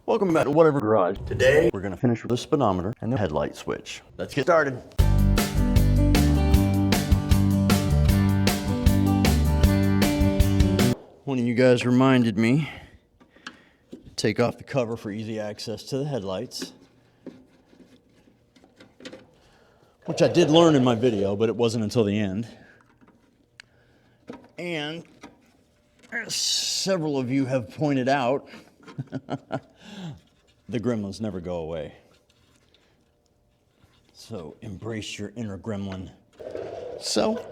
Welcome back to Whatever Garage. Today, we're gonna finish with the speedometer and the headlight switch. Let's get started. One of you guys reminded me to take off the cover for easy access to the headlights, which I did learn in my video, but it wasn't until the end. And as several of you have pointed out, the gremlins never go away. So embrace your inner gremlin. So,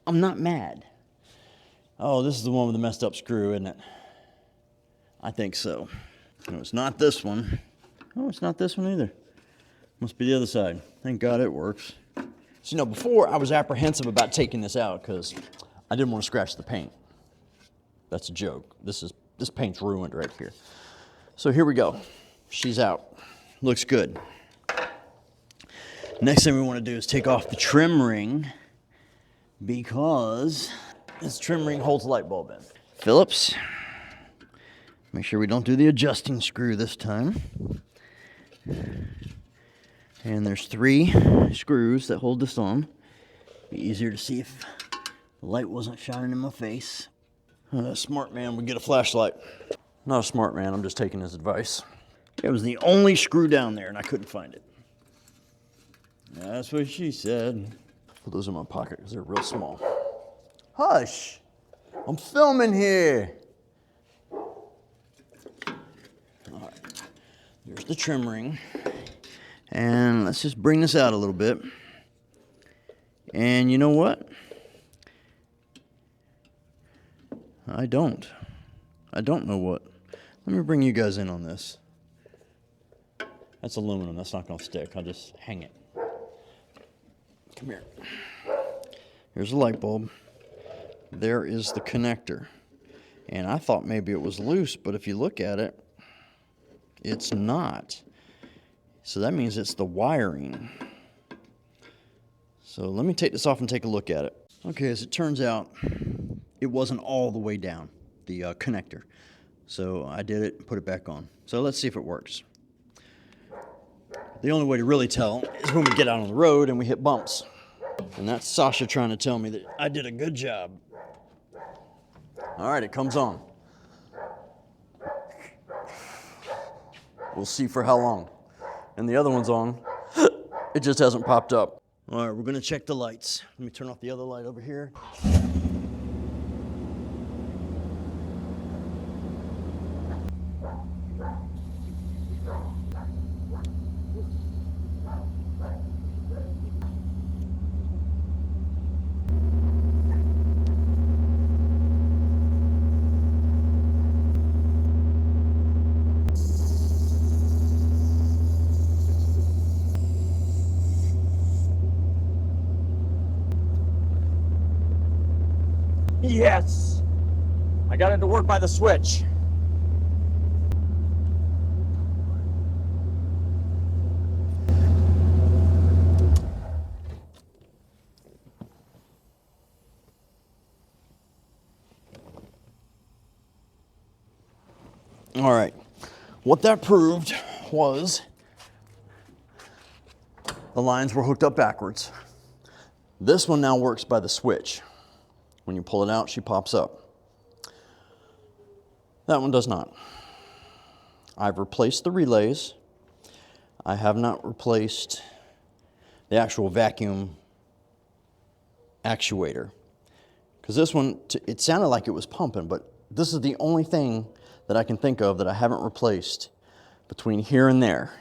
I'm not mad. Oh, this is the one with the messed up screw, isn't it? I think so. No, it's not this one. Oh, it's not this one either. Must be the other side. Thank God it works. So, you know, before I was apprehensive about taking this out because I didn't want to scratch the paint. That's a joke. This paint's ruined right here. So here we go. She's out. Looks good. Next thing we want to do is take off the trim ring because this trim ring holds the light bulb in. Phillips. Make sure we don't do the adjusting screw this time. And there's 3 screws that hold this on. Be easier to see if the light wasn't shining in my face. A smart man would get a flashlight. Not a smart man, I'm just taking his advice. It was the only screw down there and I couldn't find it. That's what she said. Put those in my pocket because they're real small. Hush! I'm filming here. All right. There's the trim ring. And let's just bring this out a little bit. And you know what? I don't know what. Let me bring you guys in on this. That's aluminum, that's not gonna stick. I'll just hang it. Come here. Here's a light bulb. There is the connector. And I thought maybe it was loose, but if you look at it, it's not. So that means it's the wiring. So let me take this off and take a look at it. Okay, as it turns out, it wasn't all the way down, the connector. So I did it and put it back on. So let's see if it works. The only way to really tell is when we get out on the road and we hit bumps. And that's Sasha trying to tell me that I did a good job. All right, it comes on. We'll see for how long. And the other one's on. It just hasn't popped up. All right, we're gonna check the lights. Let me turn off the other light over here. Yes! I got it to work by the switch. All right, what that proved was the lines were hooked up backwards. This one now works by the switch. When you pull it out, she pops up. That one does not. I've replaced the relays. I have not replaced the actual vacuum actuator. Because this one, it sounded like it was pumping, but this is the only thing that I can think of that I haven't replaced between here and there.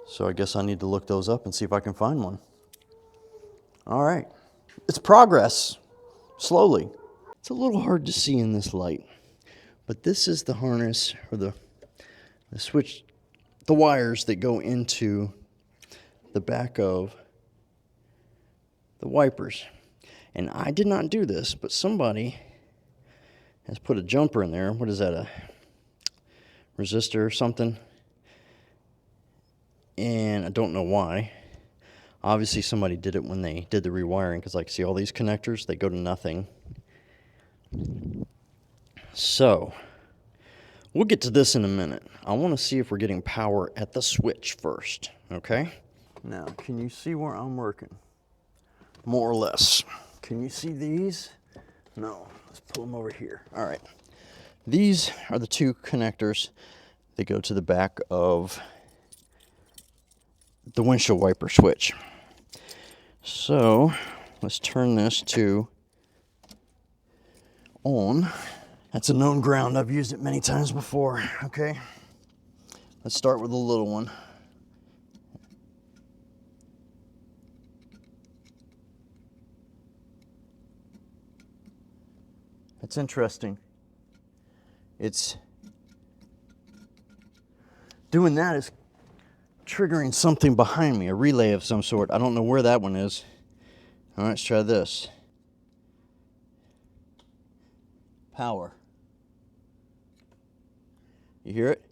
So I guess I need to look those up and see if I can find one. All right. It's progress, slowly. It's a little hard to see in this light, but this is the harness or the switch, the wires that go into the back of the wipers. And I did not do this, but somebody has put a jumper in there. What is that, a resistor or something? And I don't know why. Obviously somebody did it when they did the rewiring, because like see all these connectors, they go to nothing. So We'll get to this in a minute. I want to see if we're getting power at the switch first, okay? Now, can you see where I'm working? More or less. Can you see these? No, let's pull them over here. All right. These are the two connectors that go to the back of the windshield wiper switch. So let's turn this to on. That's a known ground. I've used it many times before, okay? Let's start with the little one. That's interesting. It's doing that is triggering something behind me, a relay of some sort. I don't know where that one is. All right, let's try this. Power. You hear it?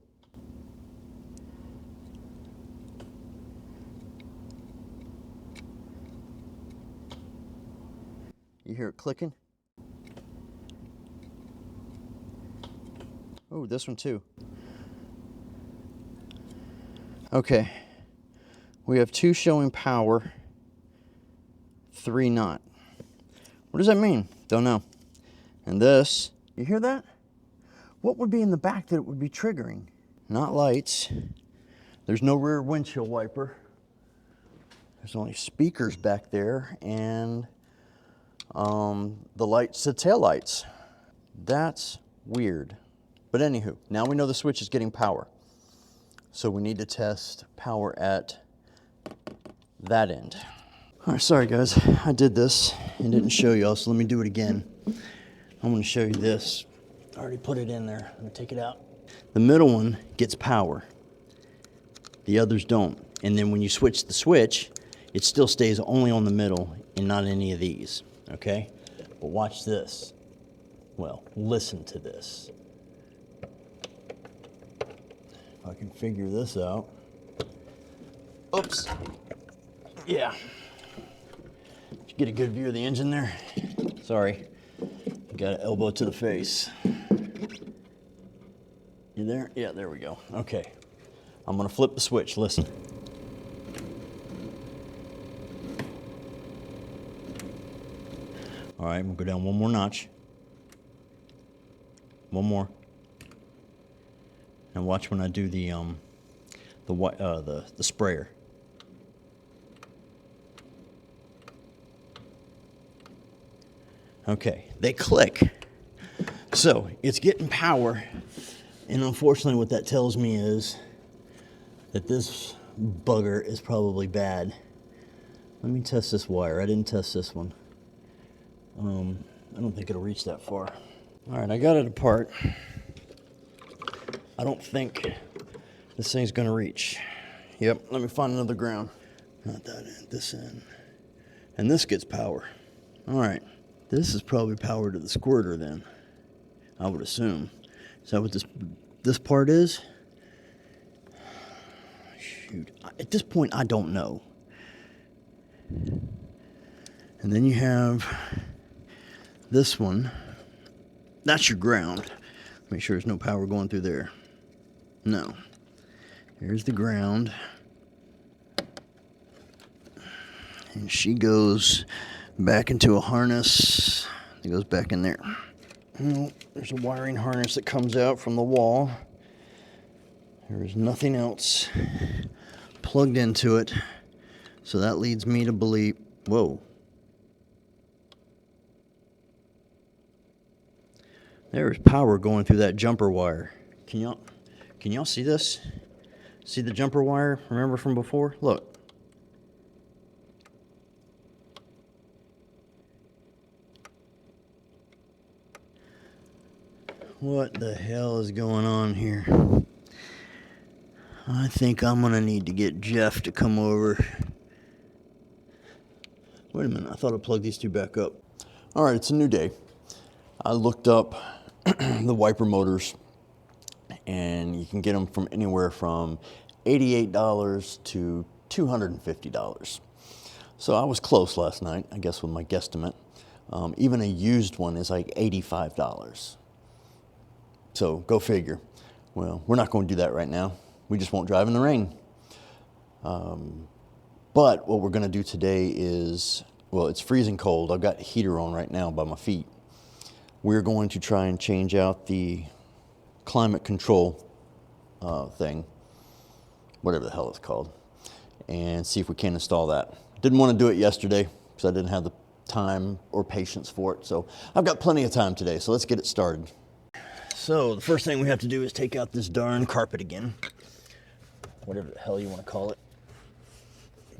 You hear it clicking? Oh, this one too. Okay. We have 2 showing power, 3 not. What does that mean? Don't know. And this, you hear that? What would be in the back that it would be triggering? Not lights. There's no rear windshield wiper. There's only speakers back there and the lights, the tail lights. That's weird. But anywho, now we know the switch is getting power. So we need to test power at that end. All right, sorry guys, I did this and didn't show y'all, so let me do it again. I'm gonna show you this. I already put it in there. I'm gonna take it out. The middle one gets power. The others don't. And then when you switch the switch, it still stays only on the middle and not any of these, okay? But watch this. Well, listen to this. If I can figure this out. Oops. Yeah. Did you get a good view of the engine there? Sorry. Got an elbow to the face. You there? Yeah, there we go. Okay. I'm gonna flip the switch, listen. All right, I'm gonna go down one more notch. One more. And watch when I do the sprayer. Okay, they click. So it's getting power, and unfortunately what that tells me is that this bugger is probably bad. Let me test this wire. I didn't test this one. I don't think it'll reach that far. All right, I got it apart. I don't think this thing's gonna reach. Yep, let me find another ground. Not that end, this end. And this gets power. All right, this is probably power to the squirter then, I would assume. Is that what this part is? Shoot, at this point I don't know. And then you have this one. That's your ground. Make sure there's no power going through there. No. Here's the ground. And she goes back into a harness. It goes back in there. Oh, there's a wiring harness that comes out from the wall. There is nothing else plugged into it. So that leads me to believe, whoa. There is power going through that jumper wire. Can y'all see this? See the jumper wire? Remember from before? Look. What the hell is going on here? I think I'm gonna need to get Jeff to come over. Wait a minute, I thought I plugged these two back up. All right, it's a new day. I looked up the wiper motors, and you can get them from anywhere from $88 to $250. So I was close last night, I guess, with my guesstimate. Even a used one is like $85. So go figure. Well, we're not going to do that right now. We just won't drive in the rain. But what we're going to do today is, well, it's freezing cold. I've got a heater on right now by my feet. We're going to try and change out the climate control thing, whatever the hell it's called, and see if we can install that. Didn't want to do it yesterday because I didn't have the time or patience for it. So I've got plenty of time today, so let's get it started. So the first thing we have to do is take out this darn carpet again, whatever the hell you want to call it.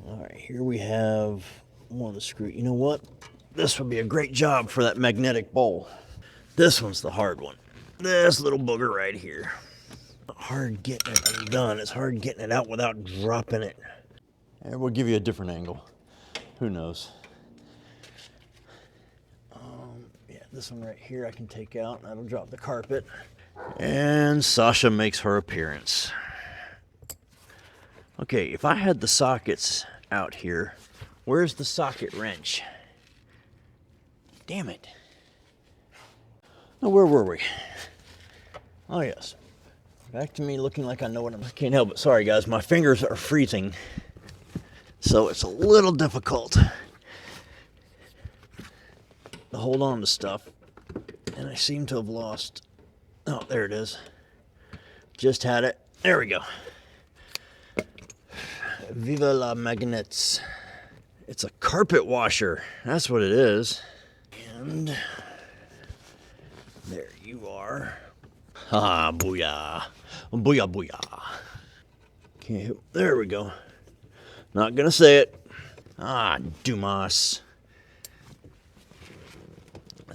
All right, here we have one of the screws. You know what? This would be a great job for that magnetic bowl. This one's the hard one. This little booger right here. Hard getting it undone. It's hard getting it out without dropping it. And we'll give you a different angle. Who knows? Yeah, this one right here I can take out. That'll drop the carpet. And Sasha makes her appearance. Okay, if I had the sockets out here, where's the socket wrench? Damn it. Now, where were we? Oh, yes. Back to me looking like I know what I can't help it. Sorry, guys. My fingers are freezing, so it's a little difficult to hold on to stuff. And I seem to have lost. Oh, there it is. Just had it. There we go. Viva la magnets. It's a carpet washer. That's what it is. And there you are. Ah, booyah. Booyah, booyah. Okay, there we go. Not gonna say it. Ah, Dumas.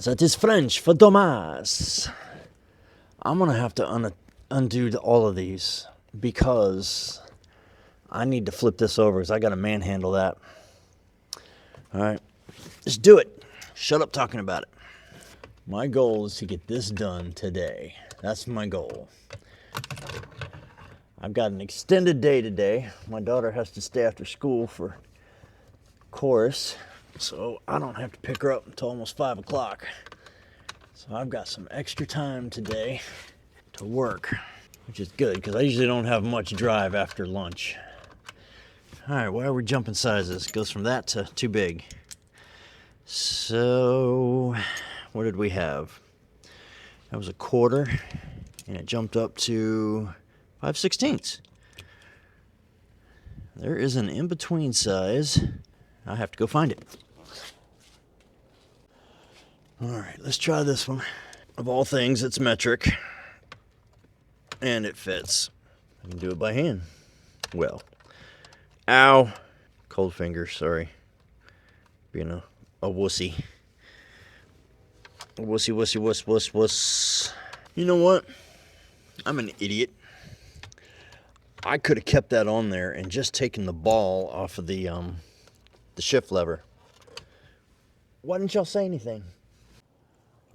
That is French for Dumas. I'm gonna have to undo all of these because I need to flip this over because I gotta manhandle that. All right, just do it. Shut up talking about it. My goal is to get this done today. That's my goal. I've got an extended day today. My daughter has to stay after school for chorus, so I don't have to pick her up until almost 5 o'clock. So I've got some extra time today to work, which is good because I usually don't have much drive after lunch. All right, why are we jumping sizes? It goes from that to too big. So what did we have? That was a quarter, and it jumped up to 5/16. There is an in-between size. I have to go find it. All right, let's try this one. Of all things, it's metric, and it fits. I can do it by hand. Well, ow. Cold fingers, sorry. Being a wussy. Wussy, wussy, wuss, wuss, wuss. You know what? I'm an idiot. I could have kept that on there and just taken the ball off of the shift lever. Why didn't y'all say anything?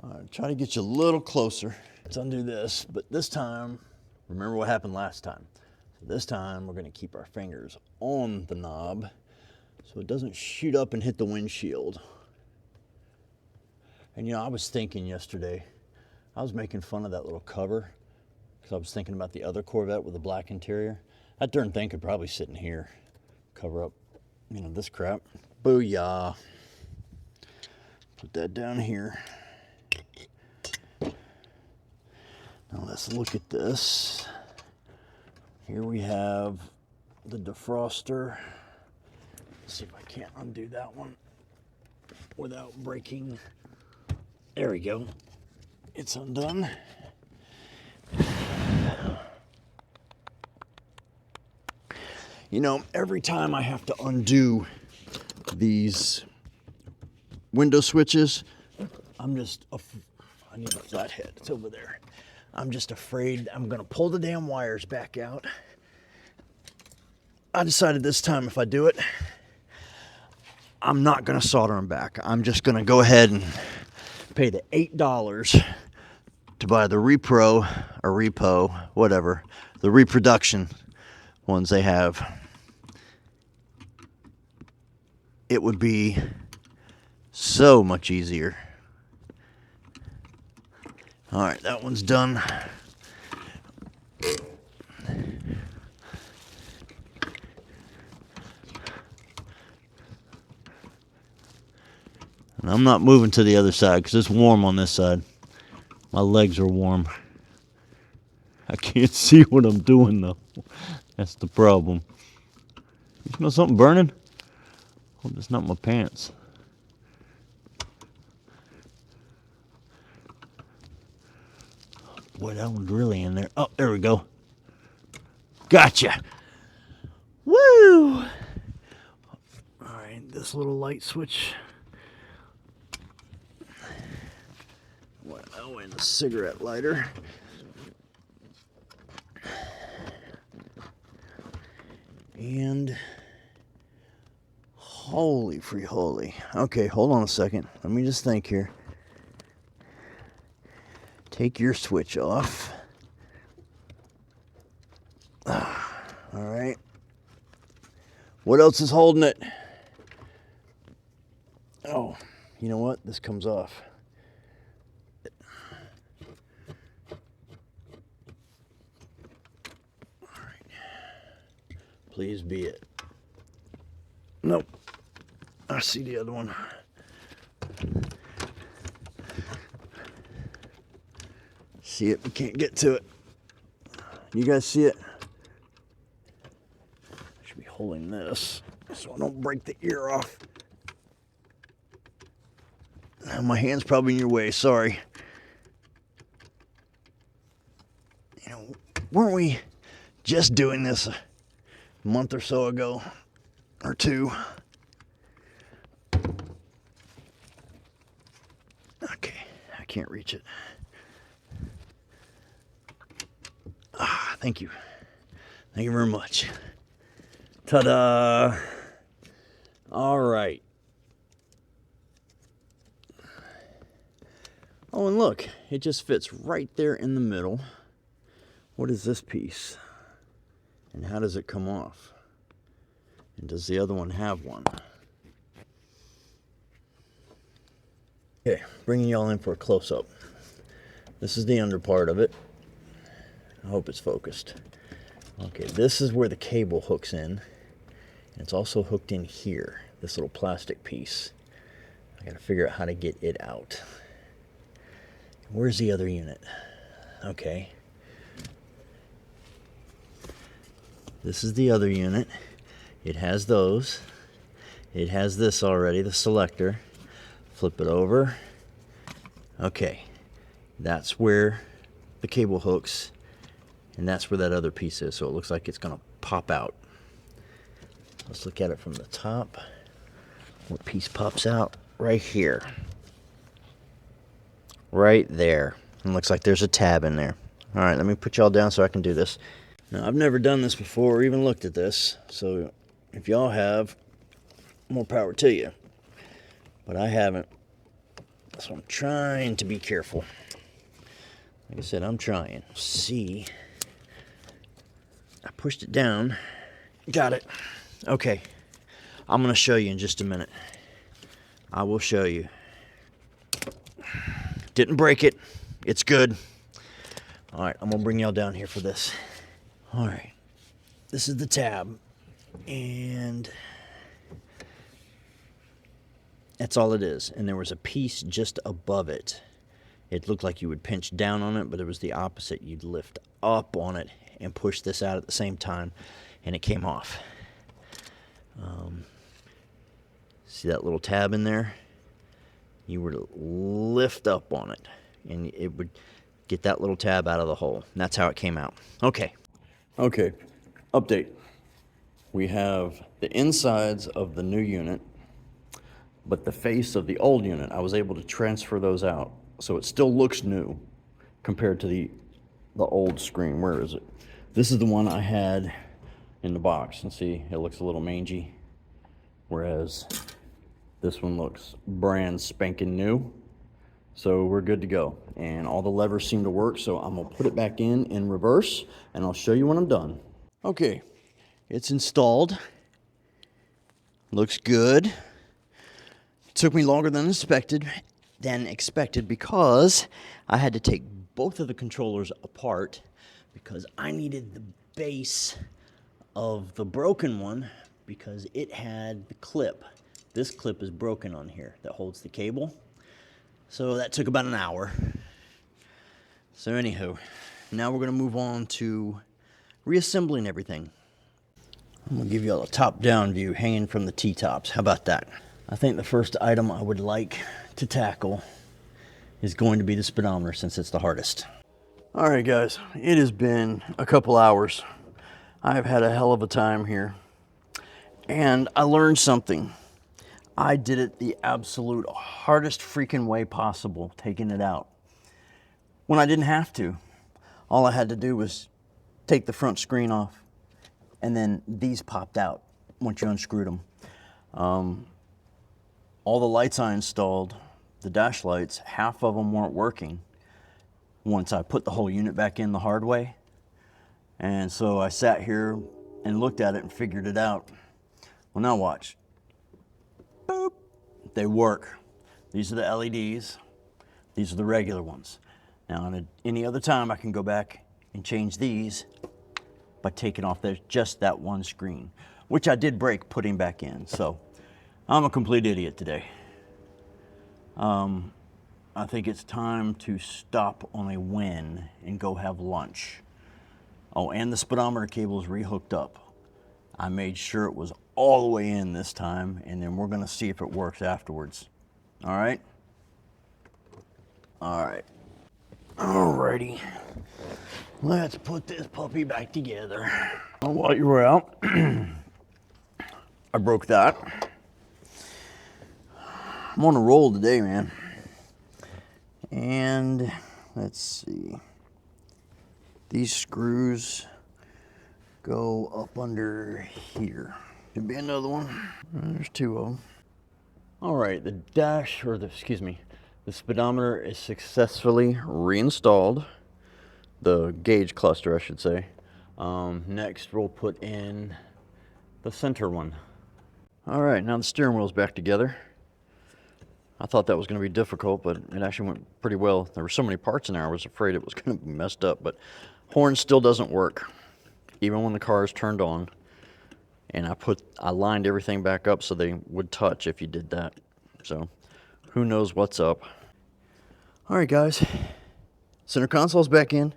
All right, try to get you a little closer. Let's undo this, but this time, remember what happened last time. So this time, we're gonna keep our fingers on the knob so it doesn't shoot up and hit the windshield. And you know, I was thinking yesterday, I was making fun of that little cover because I was thinking about the other Corvette with the black interior. That darn thing could probably sit in here, cover up, you know, this crap. Booyah. Put that down here. Now let's look at this. Here we have the defroster. Let's see if I can't undo that one without breaking. There we go. It's undone. You know, every time I have to undo these window switches, I need a flat head. It's over there. I'm just afraid I'm gonna pull the damn wires back out. I decided this time if I do it, I'm not gonna solder them back. I'm just gonna go ahead and pay the $8 to buy the repro or repo, whatever, the reproduction ones they have. It would be so much easier. All right, that one's done. I'm not moving to the other side because it's warm on this side. My legs are warm. I can't see what I'm doing though. That's the problem. You smell something burning? Hope it's not my pants. Boy, that one's really in there. Oh, there we go. Gotcha. Woo! Alright, this little light switch. Oh, and a cigarette lighter. And holy free holy. Okay, hold on a second. Let me just think here. Take your switch off. All right. What else is holding it? Oh, you know what? This comes off. All right. Please be it. Nope. I see the other one. See it? We can't get to it. You guys see it? I should be holding this so I don't break the ear off. My hand's probably in your way. Sorry. You know, weren't we just doing this a month or so ago? Or two? Okay. I can't reach it. Thank you. Thank you very much. Ta-da! All right. Oh, and look, it just fits right there in the middle. What is this piece? And how does it come off? And does the other one have one? Okay, bringing y'all in for a close-up. This is the under part of it. I hope it's focused. Okay, this is where the cable hooks in. It's also hooked in here, this little plastic piece. I gotta figure out how to get it out. Where's the other unit? Okay. This is the other unit. It has those. It has this already, the selector. Flip it over. Okay. That's where the cable hooks. And that's where that other piece is, so it looks like it's going to pop out. Let's look at it from the top. What piece pops out? Right here. Right there. And looks like there's a tab in there. All right, let me put y'all down so I can do this. Now, I've never done this before or even looked at this, so if y'all have, more power to you. But I haven't, so I'm trying to be careful. Like I said, I'm trying. See. I pushed it down. Got it. Okay. I'm going to show you in just a minute. I will show you. Didn't break it. It's good. All right, I'm going to bring y'all down here for this. All right. This is the tab. And that's all it is. And there was a piece just above it. It looked like you would pinch down on it, but it was the opposite. You'd lift up on it and push this out at the same time, and it came off. See that little tab in there? You were to lift up on it, and it would get that little tab out of the hole. And that's how it came out. Okay. Okay. Update. We have the insides of the new unit, but the face of the old unit, I was able to transfer those out. So it still looks new compared to the old screen. Where is it? This is the one I had in the box. And see, it looks a little mangy. Whereas this one looks brand spanking new. So we're good to go. And all the levers seem to work. So I'm going to put it back in reverse. And I'll show you when I'm done. Okay. It's installed. Looks good. It took me longer than expected because I had to take both of the controllers apart because I needed the base of the broken one because it had the clip this clip is broken on here that holds the cable. So that took about an hour. So anywho, now we're gonna move on to reassembling everything. I'm gonna give you all a top-down view hanging from the T-tops. How about that? I think the first item I would like to tackle is going to be the speedometer, since it's the hardest. All right, guys, it has been a couple hours. I've had a hell of a time here, and I learned something. I did it the absolute hardest freaking way possible, taking it out, when I didn't have to. All I had to do was take the front screen off, and then these popped out once you unscrewed them. All the lights I installed, the dash lights, half of them weren't working once I put the whole unit back in the hard way. And so I sat here and looked at it and figured it out. Well, now watch. Boop. They work. These are the LEDs. These are the regular ones. Now, any other time, I can go back and change these by taking off just that one screen, which I did break putting back in. So I'm a complete idiot today. I think it's time to stop on a win and go have lunch. Oh, and the speedometer cable is rehooked up. I made sure it was all the way in this time, and then we're gonna see if it works afterwards. All right? All right. Alrighty. Let's put this puppy back together. Well, while you were out, I broke that. I'm on a roll today, man. And let's see. These screws go up under here. Could be another one. There's two of them. All right, the speedometer is successfully reinstalled. The gauge cluster, I should say. Next, we'll put in the center one. All right, now the steering wheel's back together. I thought that was going to be difficult, but it actually went pretty well. There were so many parts in there, I was afraid it was going to be messed up, but horn still doesn't work, even when the car is turned on. And I lined everything back up so they would touch if you did that. So, who knows what's up. All right, guys. Center console's back in.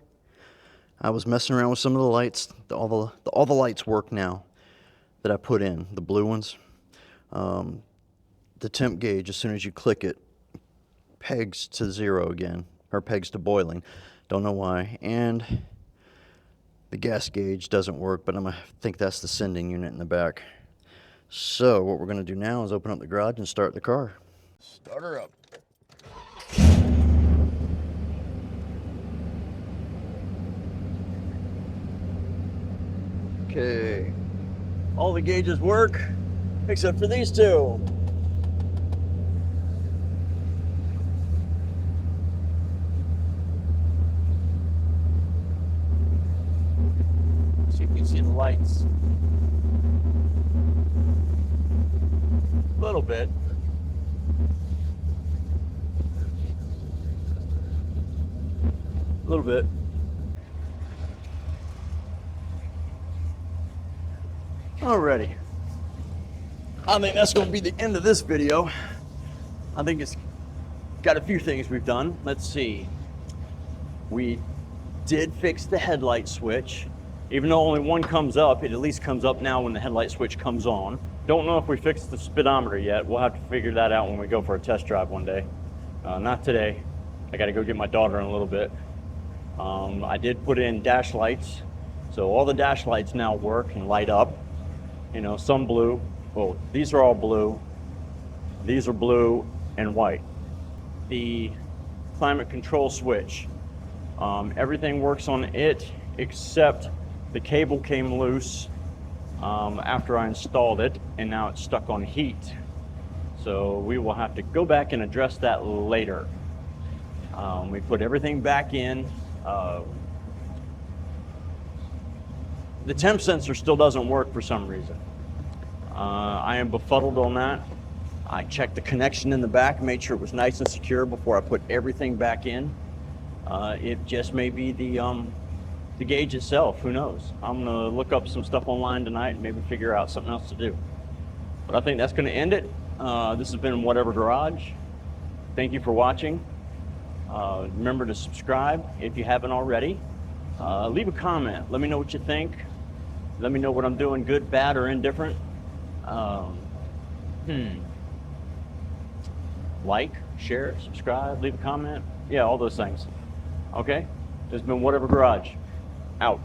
I was messing around with some of the lights. All the lights work now that I put in, the blue ones. The temp gauge, as soon as you click it, pegs to 0 again, or pegs to boiling. Don't know why. And the gas gauge doesn't work, but I think that's the sending unit in the back. So what we're going to do now is open up the garage and start the car. Start her up. Okay. All the gauges work, except for these two. See the lights a little bit. A little bit. Alrighty. I think that's going to be the end of this video. I think it's got a few things we've done. Let's see. We did fix the headlight switch. Even though only one comes up, it at least comes up now when the headlight switch comes on. Don't know if we fixed the speedometer yet. We'll have to figure that out when we go for a test drive one day. Not today. I got to go get my daughter in a little bit. I did put in dash lights. So all the dash lights now work and light up. You know, some blue. Well, these are all blue. These are blue and white. The climate control switch. Everything works on it except the cable came loose after I installed it, and now it's stuck on heat. So we will have to go back and address that later. We put everything back in. The temp sensor still doesn't work for some reason. I am befuddled on that. I checked the connection in the back, made sure it was nice and secure before I put everything back in. It just may be the gauge itself, who knows? I'm gonna look up some stuff online tonight and maybe figure out something else to do. But I think that's gonna end it. This has been Whatever Garage. Thank you for watching. Remember to subscribe if you haven't already. Leave a comment. Let me know what you think. Let me know what I'm doing, good, bad, or indifferent. Like, share, subscribe, leave a comment. Yeah, all those things. Okay? This has been Whatever Garage. Out.